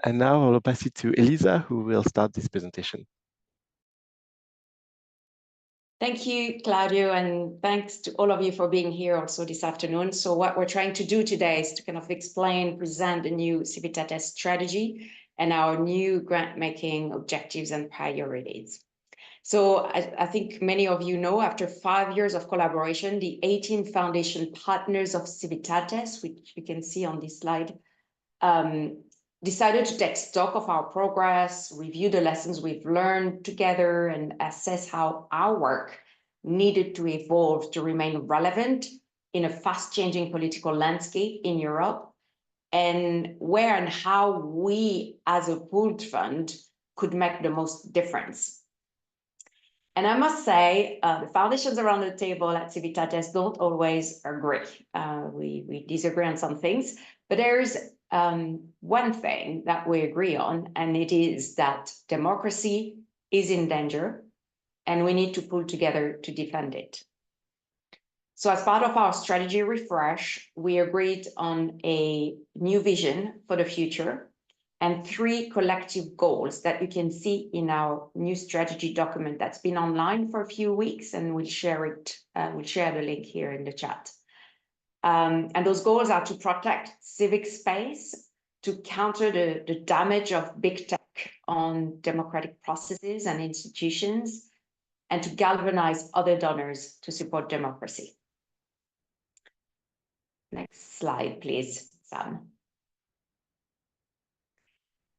And now I'll pass it to Elisa, who will start this presentation. Thank you, Claudio, and thanks to all of you for being here also this afternoon. So what we're trying to do today is to kind of explain, present the new Civitates strategy and our new grant-making objectives and priorities. So I think many of you know, after 5 years of collaboration, the 18 foundation partners of Civitates, which you can see on this slide, decided to take stock of our progress, review the lessons we've learned together, and assess how our work needed to evolve to remain relevant in a fast-changing political landscape in Europe, and where and how we, as a pooled fund, could make the most difference. And I must say, the foundations around the table at Civitates don't always agree. We disagree on some things, but there's one thing that we agree on, and it is that democracy is in danger, and we need to pull together to defend it. So as part of our strategy refresh, we agreed on a new vision for the future and 3 collective goals that you can see in our new strategy document that's been online for a few weeks, and we'll share it. We'll share the link here in the chat. And those goals are to protect civic space, to counter the damage of big tech on democratic processes and institutions, and to galvanize other donors to support democracy. Next slide, please, Sam.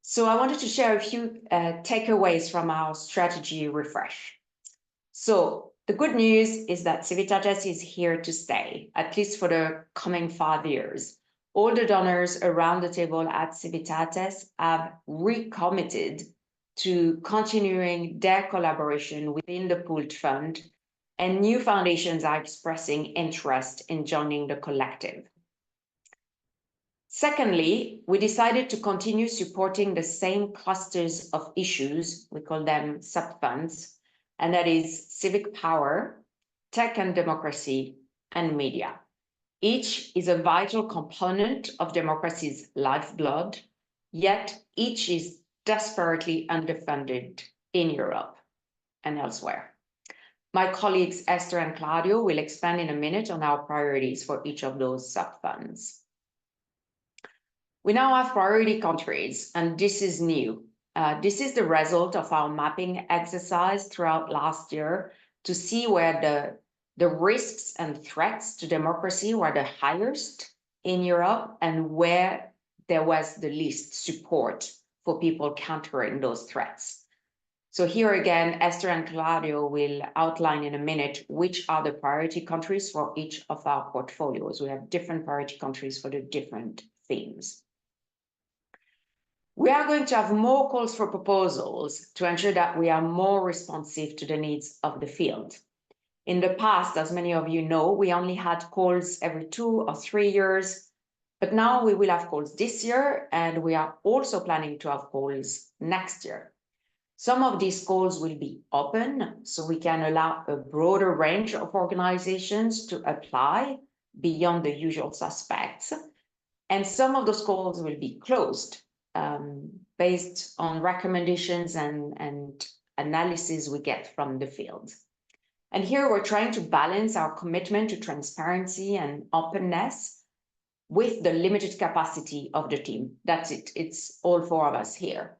So I wanted to share a few takeaways from our strategy refresh. So the good news is that Civitates is here to stay, at least for the coming 5 years. All the donors around the table at Civitates have recommitted to continuing their collaboration within the pooled fund, and new foundations are expressing interest in joining the collective. Secondly, we decided to continue supporting the same clusters of issues, we call them sub-funds, and that is civic power, tech and democracy, and media. Each is a vital component of democracy's lifeblood, yet each is desperately underfunded in Europe and elsewhere. My colleagues Esther and Claudio will expand in a minute on our priorities for each of those sub-funds. We now have priority countries, and this is new. This is the result of our mapping exercise throughout last year to see where the risks and threats to democracy were the highest in Europe and where there was the least support for people countering those threats. So here again, Esther and Claudio will outline in a minute which are the priority countries for each of our portfolios. We have different priority countries for the different themes. We are going to have more calls for proposals to ensure that we are more responsive to the needs of the field. In the past, as many of you know, we only had calls every 2 or 3 years, but now we will have calls this year, and we are also planning to have calls next year. Some of these calls will be open, so we can allow a broader range of organizations to apply beyond the usual suspects. And some of those calls will be closed, based on recommendations and analysis we get from the field. And here we're trying to balance our commitment to transparency and openness with the limited capacity of the team. That's it. It's all 4 of us here.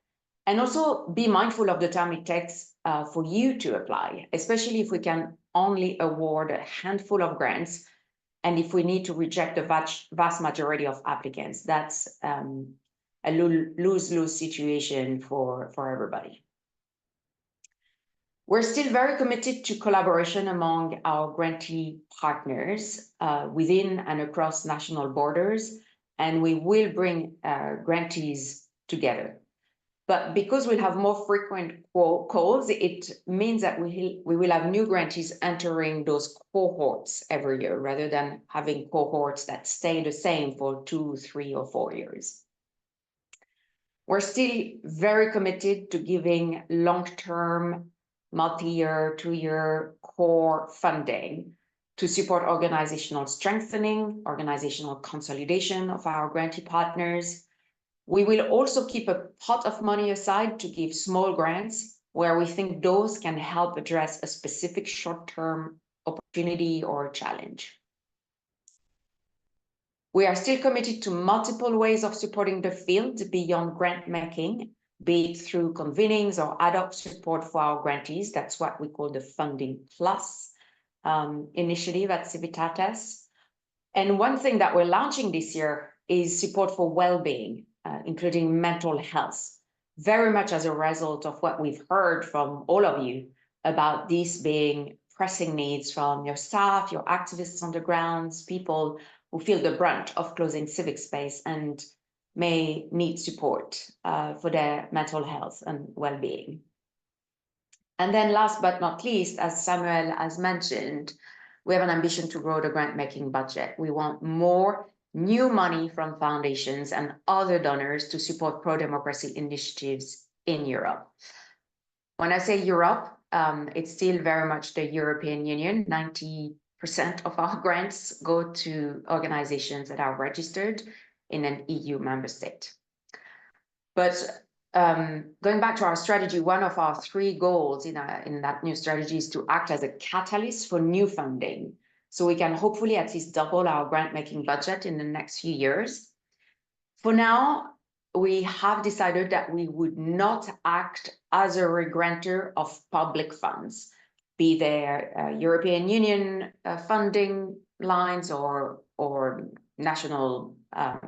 And also be mindful of the time it takes for you to apply, especially if we can only award a handful of grants and if we need to reject the vast majority of applicants. That's a lose-lose situation for everybody. We're still very committed to collaboration among our grantee partners within and across national borders, and we will bring grantees together. But because we'll have more frequent calls, it means that we will have new grantees entering those cohorts every year, rather than having cohorts that stay the same for 2, 3, or 4 years. We're still very committed to giving long-term, multi-year, 2-year core funding to support organizational strengthening, organizational consolidation of our grantee partners, We will also keep a pot of money aside to give small grants where we think those can help address a specific short-term opportunity or challenge. We are still committed to multiple ways of supporting the field beyond grant making, be it through convenings or ad hoc support for our grantees. That's what we call the Funding Plus initiative at Civitates. And one thing that we're launching this year is support for well-being, including mental health, very much as a result of what we've heard from all of you about these being pressing needs from your staff, your activists on the grounds, people who feel the brunt of closing civic space and may need support for their mental health and well-being. And then last but not least, as Samuel has mentioned, we have an ambition to grow the grant-making budget. We want more new money from foundations and other donors to support pro-democracy initiatives in Europe. When I say Europe, it's still very much the European Union. 90% of our grants go to organizations that are registered in an EU member state. But going back to our strategy, one of our 3 goals in that new strategy is to act as a catalyst for new funding. So we can hopefully at least double our grant-making budget in the next few years. For now, we have decided that we would not act as a re-grantor of public funds, be they European Union funding lines or national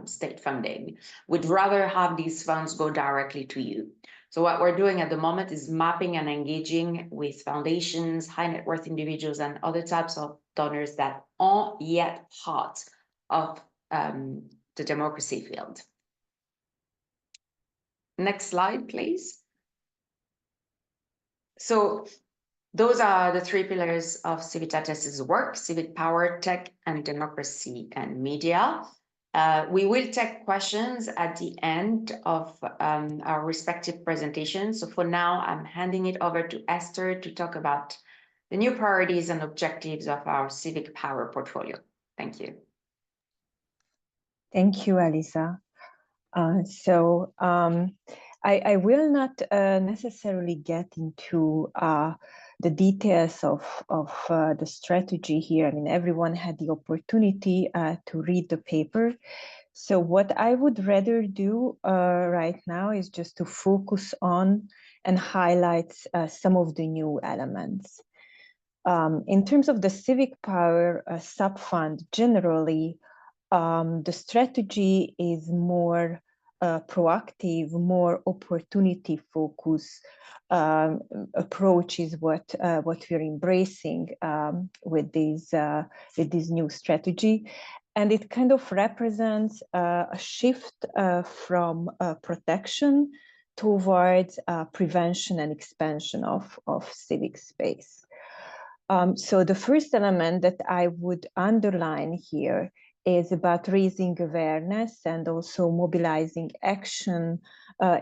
state funding. We'd rather have these funds go directly to you. So what we're doing at the moment is mapping and engaging with foundations, high net worth individuals, and other types of donors that aren't yet part of the democracy field. Next slide, please. So those are the 3 pillars of Civitates' work: civic power, tech, and democracy and media. We will take questions at the end of our respective presentations. So for now, I'm handing it over to Esther to talk about the new priorities and objectives of our civic power portfolio. Thank you. Thank you, Elisa. I will not necessarily get into the details of the strategy here. I mean, everyone had the opportunity to read the paper. So what I would rather do right now is just to focus on and highlight some of the new elements. In terms of the civic power sub-fund, generally, the strategy is more proactive, more opportunity focused approach is what we're embracing with this new strategy, and it kind of represents a shift from protection towards prevention and expansion of civic space. So the first element that I would underline here is about raising awareness and also mobilizing action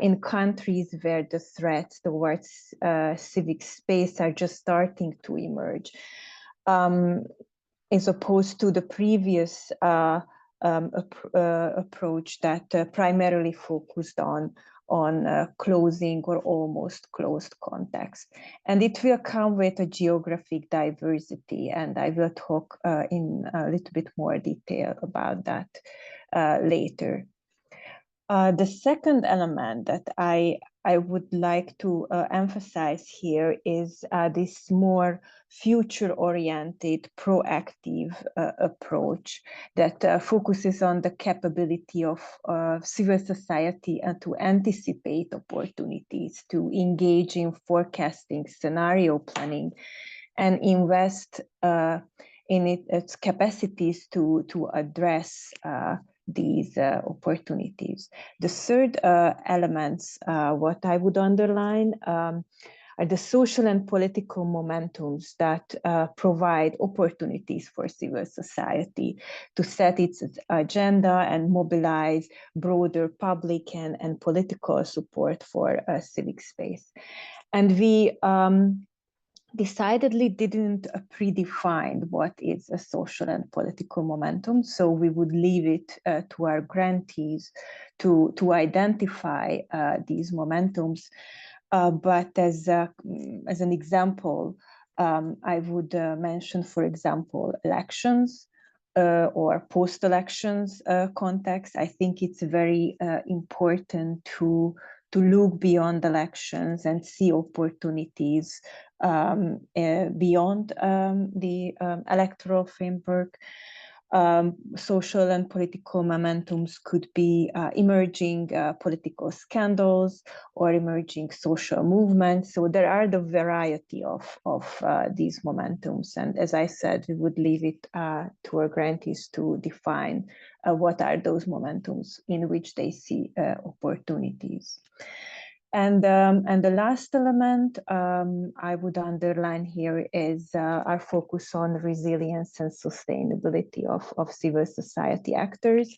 in countries where the threats towards civic space are just starting to emerge, as opposed to the previous approach that primarily focused on closing or almost closed contacts. And it will come with a geographic diversity, and I will talk in a little bit more detail about that later. The second element that I would like to emphasize here is this more future-oriented, proactive approach that focuses on the capability of civil society and to anticipate opportunities, to engage in forecasting, scenario planning, and invest in its capacities to address these opportunities. The third elements, what I would underline, are the social and political momentums that provide opportunities for civil society to set its agenda and mobilize broader public and political support for civic space. And we decidedly didn't predefine what is a social and political momentum. So we would leave it to our grantees to identify these momentums. But as an example, I would mention, for example, elections or post-elections context. I think it's very important to look beyond elections and see opportunities beyond the electoral framework. Social and political momentums could be emerging political scandals or emerging social movements. So there are the variety of these momentums. And as I said, we would leave it to our grantees to define what are those momentums in which they see opportunities. And the last element I would underline here is our focus on resilience and sustainability of civil society actors.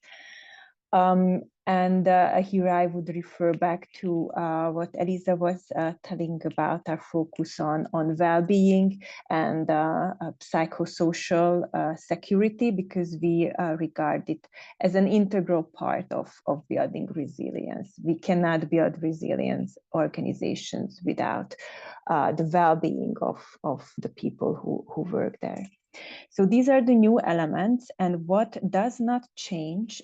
And here I would refer back to what Elisa was telling about our focus on well-being and psychosocial security, because we regard it as an integral part of building resilience. We cannot build resilience organizations without the well-being of the people who work there. So these are the new elements, and what does not change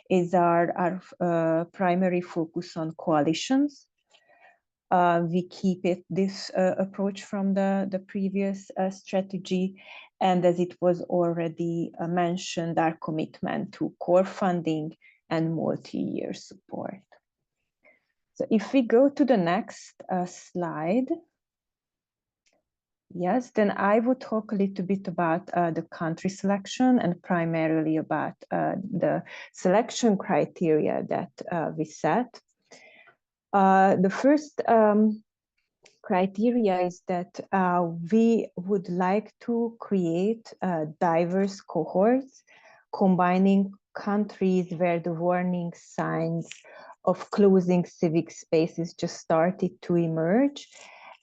is our primary focus on coalitions. We keep this approach from the previous strategy, and as it was already mentioned, our commitment to core funding and multi-year support. So if we go to the next slide. Yes, then I would talk a little bit about the country selection and primarily about the selection criteria that we set. The first criteria is that we would like to create diverse cohorts, combining countries where the warning signs of closing civic spaces just started to emerge,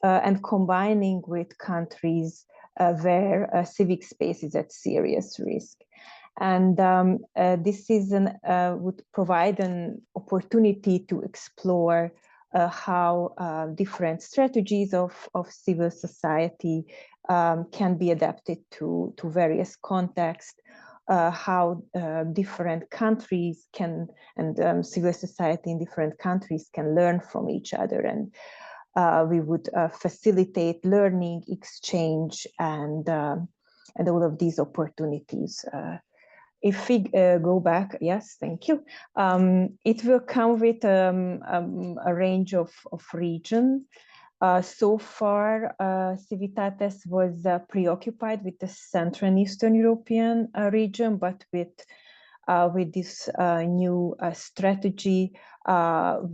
and combining with countries where civic space is at serious risk. And this is would provide an opportunity to explore how different strategies of civil society can be adapted to various contexts, how different countries can, and civil society in different countries can learn from each other. And we would facilitate learning, exchange, and all of these opportunities. If we go back, yes, thank you. It will come with a range of regions. So far, Civitates was preoccupied with the Central and Eastern European region, but with this new strategy,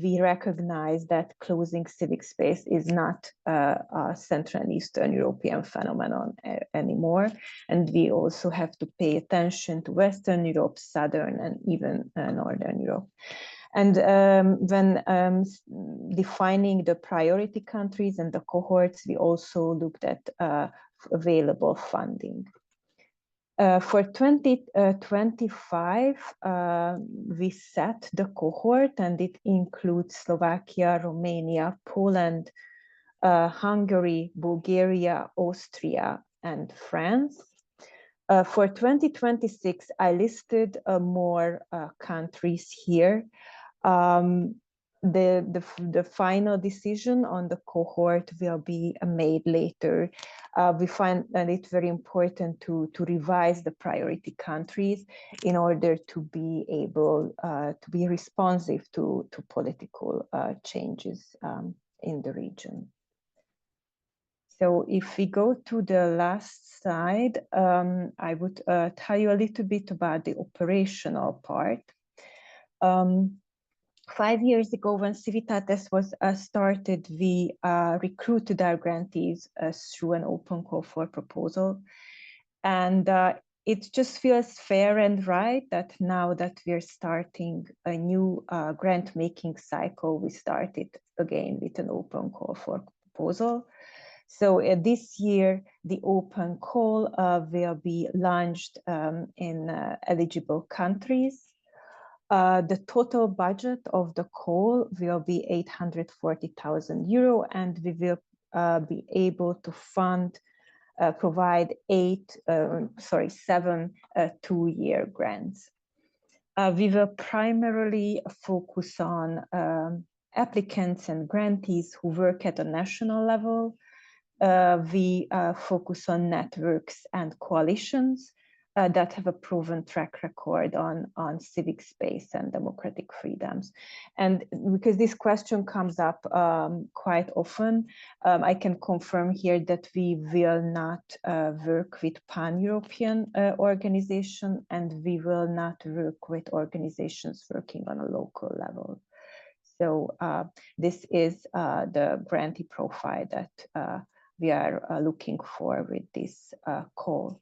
we recognize that closing civic space is not a Central and Eastern European phenomenon anymore. And we also have to pay attention to Western Europe, Southern, and even Northern Europe. And when defining the priority countries and the cohorts, we also looked at available funding. For 2025, we set the cohort, and it includes Slovakia, Romania, Poland, Hungary, Bulgaria, Austria, and France. For 2026, I listed more countries here. The final decision on the cohort will be made later. We find that it's very important to revise the priority countries in order to be able to be responsive to political changes in the region. So if we go to the last slide, I would tell you a little bit about the operational part. 5 years ago, when Civitates was started, we recruited our grantees through an open call for proposal. And it just feels fair and right that now that we're starting a new grant making cycle, we started again with an open call for proposal. So this year, the open call will be launched in eligible countries. The total budget of the call will be €840,000, and we will be able to provide seven 2-year grants. We will primarily focus on applicants and grantees who work at a national level. We focus on networks and coalitions that have a proven track record on civic space and democratic freedoms. And because this question comes up quite often, I can confirm here that we will not work with pan-European organizations, and we will not work with organizations working on a local level. So this is the grantee profile that we are looking for with this call.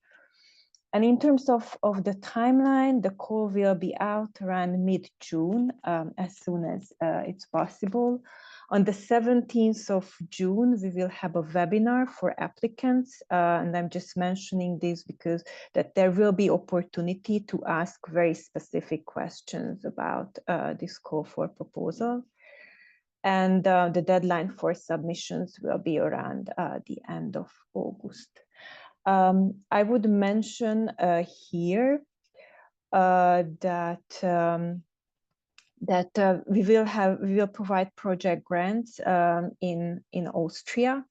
And in terms of the timeline, the call will be out around mid-June, as soon as it's possible. On the 17th of June, we will have a webinar for applicants. And I'm just mentioning this because that there will be opportunity to ask very specific questions about this call for proposal. And the deadline for submissions will be around the end of August. I would mention here that we will provide project grants in Austria,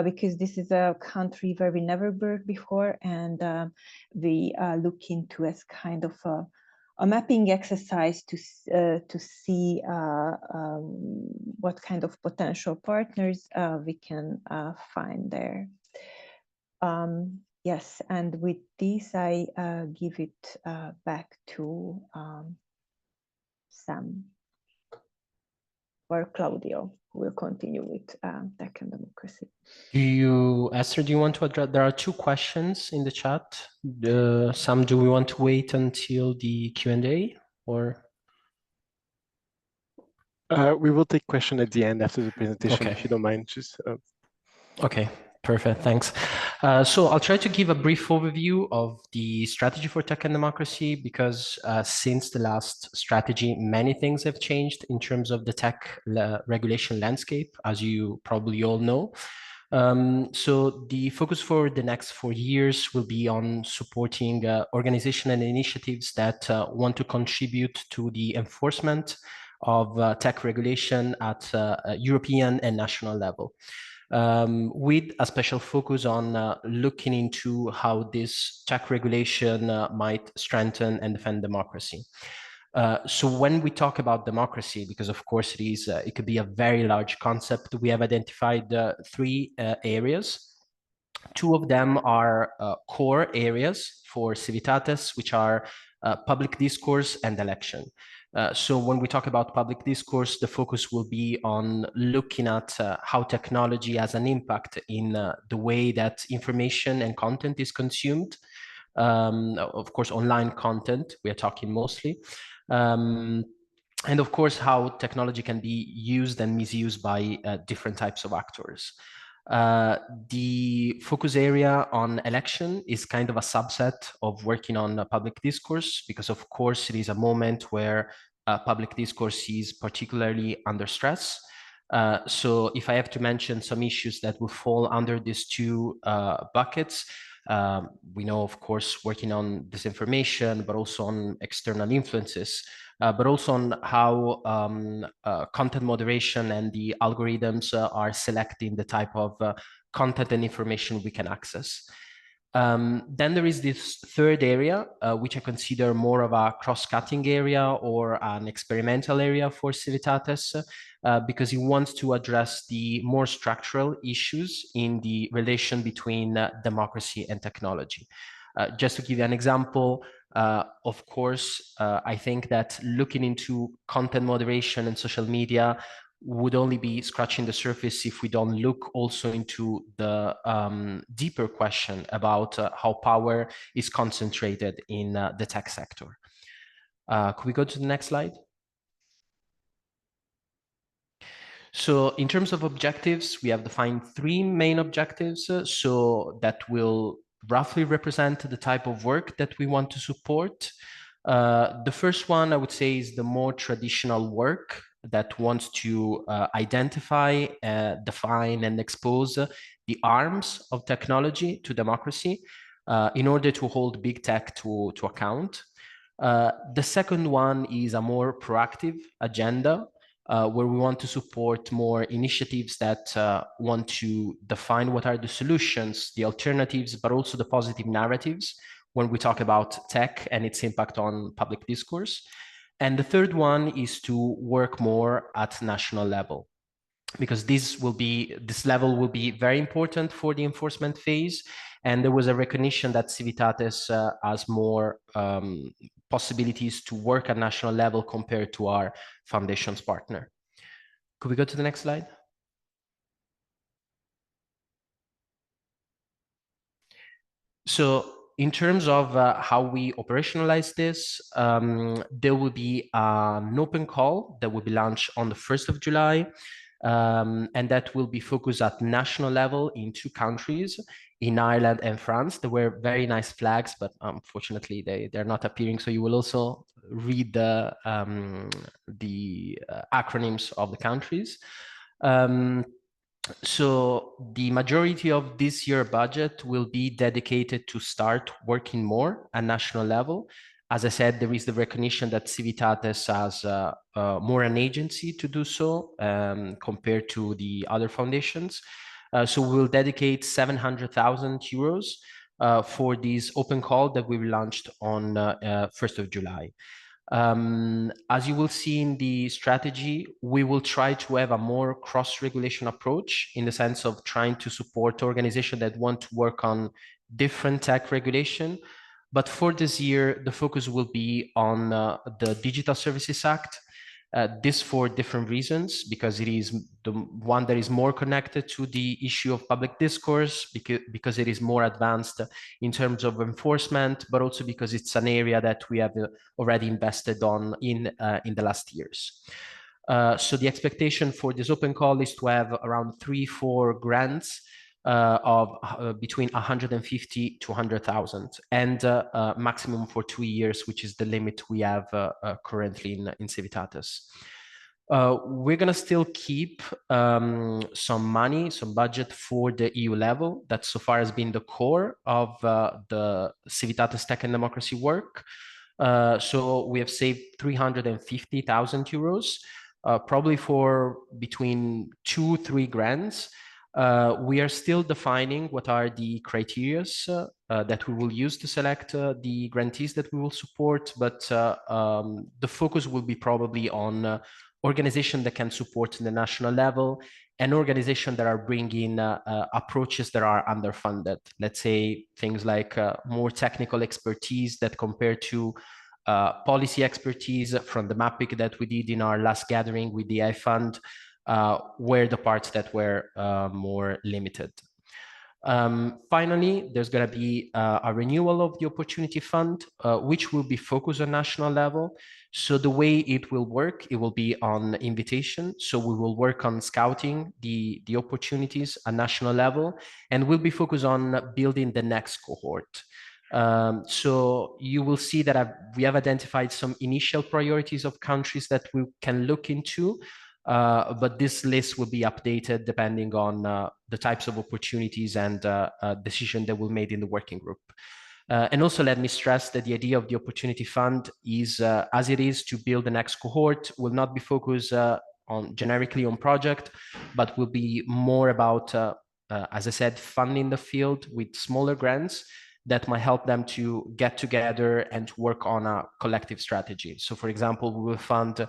because this is a country where we never worked before, and we look into as kind of a mapping exercise to see what kind of potential partners we can find there. Yes, and with this, I give it back to Sam or Claudio, who will continue with tech and democracy. Esther, do you want to address? There are 2 questions in the chat. Sam, do we want to wait until the Q&A or? We will take question at the end after the presentation, Okay. if you don't mind. Just Okay, perfect, thanks. So I'll try to give a brief overview of the strategy for tech and democracy, because since the last strategy, many things have changed in terms of the tech regulation landscape, as you probably all know. So the focus for the next 4 years will be on supporting organizations and initiatives that want to contribute to the enforcement of tech regulation at European and national level. With a special focus on looking into how this tech regulation might strengthen and defend democracy. So when we talk about democracy, because of course it could be a very large concept, we have identified 3 areas. 2 of them are core areas for Civitates, which are public discourse and election. So when we talk about public discourse, the focus will be on looking at how technology has an impact in the way that information and content is consumed. Of course, online content, we are talking mostly. And of course, how technology can be used and misused by different types of actors. The focus area on election is kind of a subset of working on public discourse, because of course it is a moment where public discourse is particularly under stress. So if I have to mention some issues that will fall under these 2 buckets, we know, of course, working on disinformation, but also on external influences, but also on how content moderation and the algorithms are selecting the type of content and information we can access. Then there is this 3rd area, which I consider more of a cross-cutting area or an experimental area for Civitates, because it wants to address the more structural issues in the relation between democracy and technology. Just to give you an example, of course, I think that looking into content moderation and social media would only be scratching the surface if we don't look also into the deeper question about how power is concentrated in the tech sector. Could we go to the next slide? So in terms of objectives, we have defined 3 main objectives, so that will roughly represent the type of work that we want to support. The first one, I would say, is the more traditional work that wants to identify, define, and expose the arms of technology to democracy in order to hold big tech to account. The second one is a more proactive agenda where we want to support more initiatives that want to define what are the solutions, the alternatives, but also the positive narratives when we talk about tech and its impact on public discourse. And the third one is to work more at national level, because this level will be very important for the enforcement phase. And there was a recognition that Civitates has more possibilities to work at national level compared to our foundations partner. Could we go to the next slide? So in terms of how we operationalize this, there will be an open call that will be launched on the 1st of July. And that will be focused at national level in 2 countries, in Ireland and France. There were very nice flags, but unfortunately they're not appearing. So you will also read the acronyms of the countries. So the majority of this year budget will be dedicated to start working more at national level. As I said, there is the recognition that Civitates has more an agency to do so compared to the other foundations. So we'll dedicate 700,000 euros for this open call that we launched on 1st of July. As you will see in the strategy, we will try to have a more cross-regulation approach in the sense of trying to support organizations that want to work on different tech regulation. But for this year, the focus will be on the Digital Services Act. This for different reasons, because it is the one that is more connected to the issue of public discourse, because it is more advanced in terms of enforcement, but also because it's an area that we have already invested on in the last years. So the expectation for this open call is to have around 3-4 grants of between 150 to 100,000, and maximum for 2 years, which is the limit we have currently in Civitates. We're going to still keep some budget for the EU level. That so far has been the core of the Civitates Tech and Democracy work. So we have saved 350,000 euros, probably for between 2-3 grants. We are still defining what are the criteria that we will use to select the grantees that we will support, but the focus will be probably on organizations that can support in the national level and organizations that are bringing approaches that are underfunded. Let's say things like more technical expertise that compared to policy expertise from the mapping that we did in our last gathering with the AI Fund, were the parts that were more limited. Finally, there's going to be a renewal of the Opportunity Fund, which will be focused on national level. So the way it will work, it will be on invitation. So we will work on scouting the opportunities at national level, and we'll be focused on building the next cohort. So you will see that we have identified some initial priorities of countries that we can look into. But this list will be updated depending on the types of opportunities and decision that we'll made in the working group. And also let me stress that the idea of the Opportunity Fund is, as it is to build the next cohort, will not be focused generically on project, but will be more about, as I said, funding the field with smaller grants that might help them to get together and to work on a collective strategy. So for example, we will fund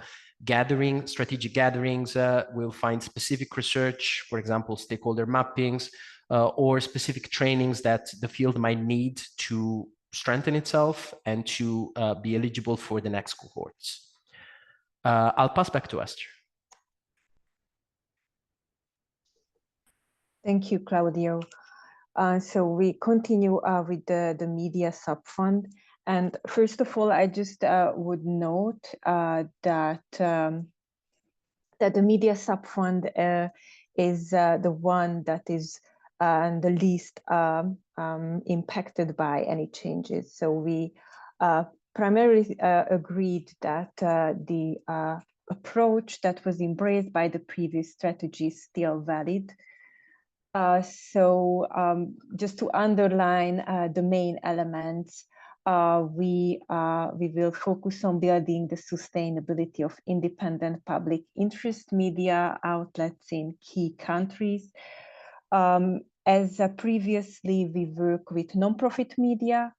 strategic gatherings, we'll find specific research, for example, stakeholder mappings, or specific trainings that the field might need to strengthen itself and to be eligible for the next cohorts. I'll pass back to Esther. Thank you, Claudio. So we continue with the media sub-fund. And first of all, I just would note that that the media subfund is the one that is the least impacted by any changes. So we primarily agreed that the approach that was embraced by the previous strategy is still valid. Just to underline the main elements, we will focus on building the sustainability of independent public interest media outlets in key countries. As previously, we work with non-profit media,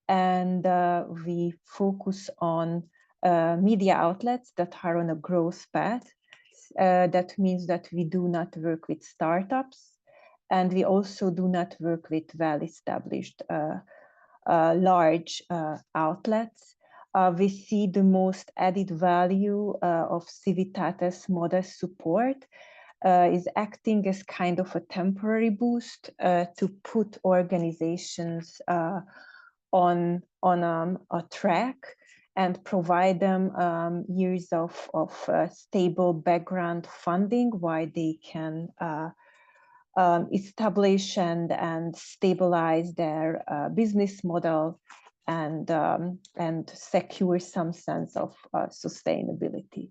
and we focus on media outlets that are on a growth path. That means that we do not work with startups, and we also do not work with well-established large outlets. We see the most added value of Civitates model support is acting as kind of a temporary boost to put organizations on a track and provide them years of stable background funding while they can establish and stabilize their business model and secure some sense of sustainability.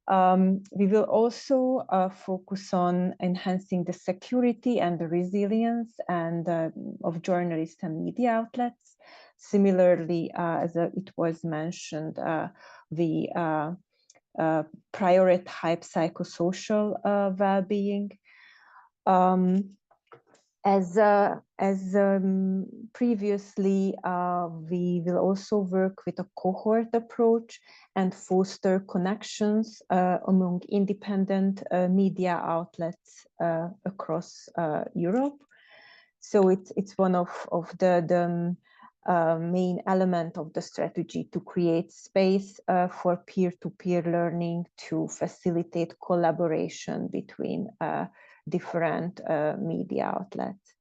We will also focus on enhancing the security and the resilience of journalists and media outlets. Similarly, as it was mentioned, we prioritize psychosocial well-being. As previously, we will also work with a cohort approach and foster connections among independent media outlets across Europe. So it's one of the main element of the strategy to create space for peer-to-peer learning to facilitate collaboration between different media outlets.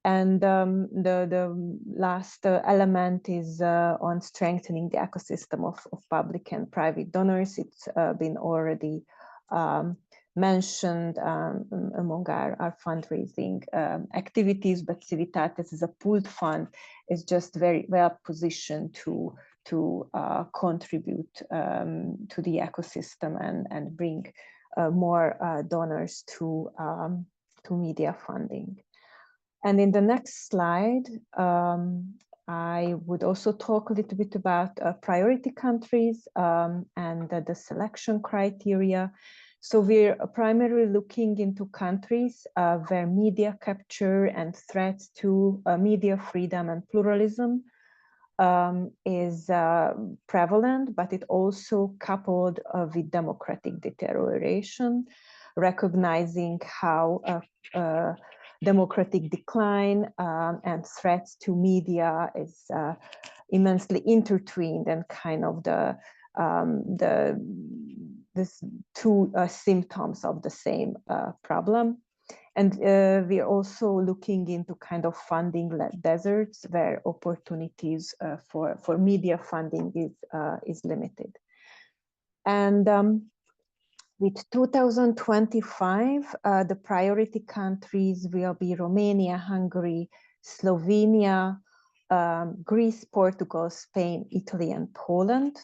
The last element is on strengthening the ecosystem of public and private donors. It's been already mentioned among our fundraising activities, but Civitates as a pooled fund is just very well positioned to contribute to the ecosystem and bring more donors to media funding. And in the next slide, I would also talk a little bit about priority countries and the selection criteria. So we're primarily looking into countries where media capture and threats to media freedom and pluralism is prevalent, but it also coupled with democratic deterioration, recognizing how democratic decline and threats to media is immensely intertwined and kind of this two symptoms of the same problem. And we're also looking into kind of funding-led deserts where opportunities for media funding is limited. And with 2025, the priority countries will be Romania, Hungary, Slovenia, Greece, Portugal, Spain, Italy, and Poland.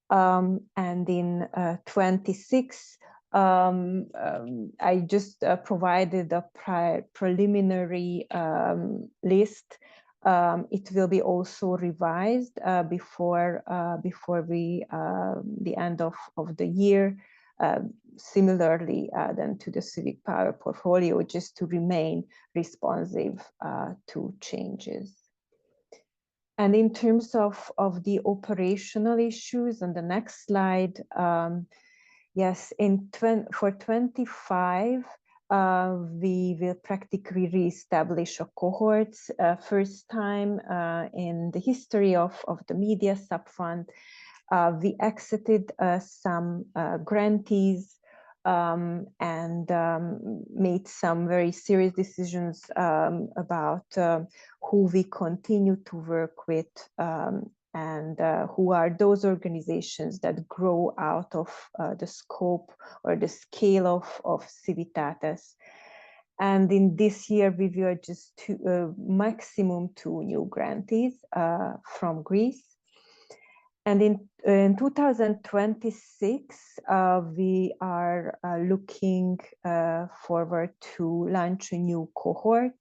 And in 26, I just provided a preliminary list. It will be also revised before the end of the year. Similarly then to the civic power portfolio, just to remain responsive to changes. And in terms of the operational issues on the next slide, yes, for 25, we will practically reestablish a cohorts first time in the history of the media subfund. We exited some grantees and made some very serious decisions about who we continue to work with and who are those organizations that grow out of the scope or the scale of Civitates. And in this year, we were just maximum 2 new grantees from Greece. And in 2026, we are looking forward to launch a new cohort.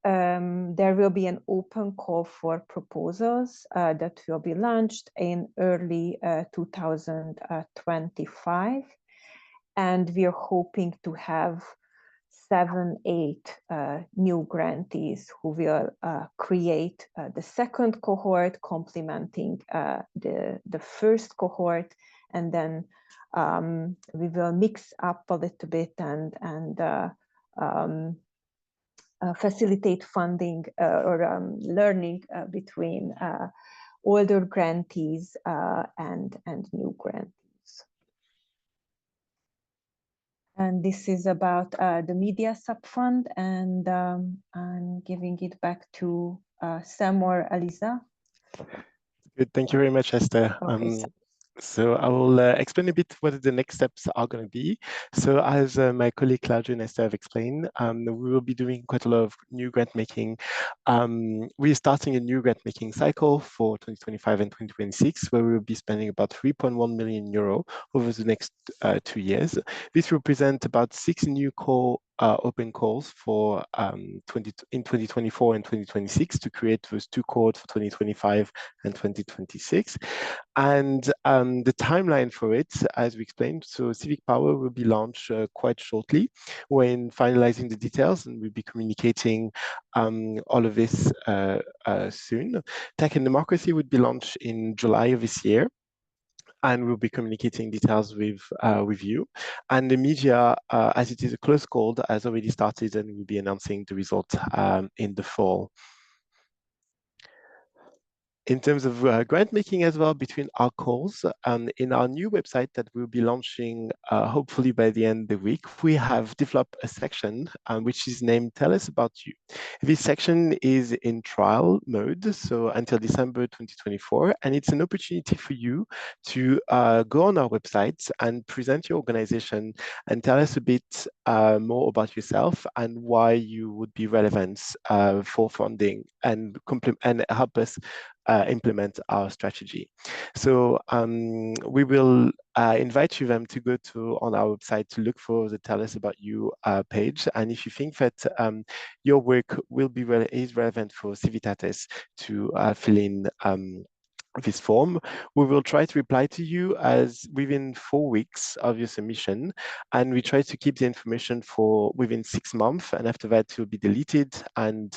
There will be an open call for proposals that will be launched in early 2025. And we are hoping to have 7-8 new grantees who will create the second cohort, complementing the first cohort, and then we will mix up a little bit and facilitate funding or learning between older grantees and new grantees. And this is about the media subfund, and I'm giving it back to Sam or Eliza. Good. Thank you very much, Esther. Okay, so I will explain a bit what the next steps are going to be. So as my colleague Claudia and Esther have explained, we will be doing quite a lot of new grant making. We're starting a new grant making cycle for 2025 and 2026, where we will be spending about 3.1 million euro over the next 2 years. This represents about 6 new open calls for in 2024 and 2026 to create those 2 cohorts for 2025 and 2026. And the timeline for it, as we explained, so Civic Power will be launched quite shortly when finalizing the details, and we'll be communicating all of this soon. Tech and Democracy would be launched in July of this year, and we'll be communicating details with you. And the media, as it is a close call, has already started, and we'll be announcing the result in the fall. In terms of grant making as well between our calls, in our new website that we'll be launching hopefully by the end of the week, we have developed a section which is named Tell Us About You. This section is in trial mode, so until December 2024, and it's an opportunity for you to go on our website and present your organization and tell us a bit more about yourself and why you would be relevant for funding and help us implement our strategy. So we will invite you them to go on our website to look for the Tell Us About You page. And if you think that your work is relevant for Civitates to fill in this form, we will try to reply to you as within 4 weeks of your submission, and we try to keep the information for within 6 months, and after that it will be deleted. And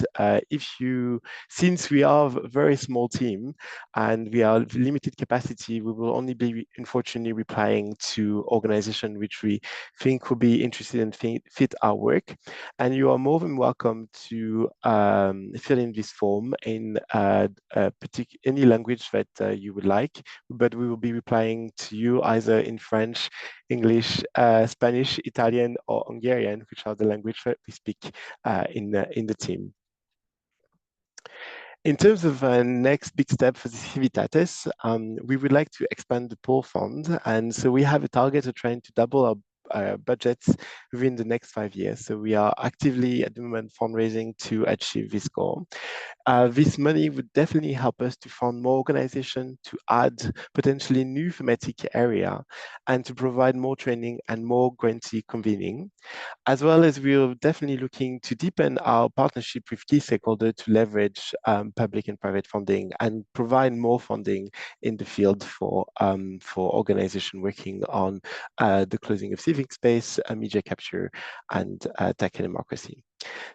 since we are a very small team and we are limited capacity, we will only be unfortunately replying to organizations which we think will be interested and fit our work. And you are more than welcome to fill in this form in any language that you would like, but we will be replying to you either in French, English, Spanish, Italian, or Hungarian, which are the language that we speak in the team. In terms of next big step for the Civitates, we would like to expand the pool fund, and so we have a target of trying to double our budgets within the next 5 years. So we are actively at the moment fundraising to achieve this goal. This money would definitely help us to fund more organization, to add potentially new thematic area, and to provide more training and more grantee convening, as well as we're definitely looking to deepen our partnership with key stakeholders to leverage public and private funding and provide more funding in the field for organization working on the closing of civic space, media capture, and tech and democracy.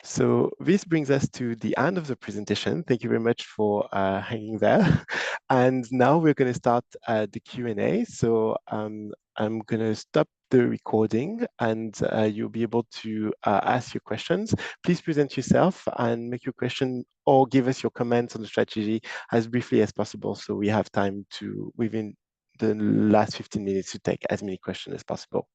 So this brings us to the end of the presentation. Thank you very much for hanging there. And now we're going to start the Q&A. So I'm going to stop the recording, and you'll be able to ask your questions. Please present yourself and make your question or give us your comments on the strategy as briefly as possible, so we have time to, within the last 15 minutes, to take as many questions as possible.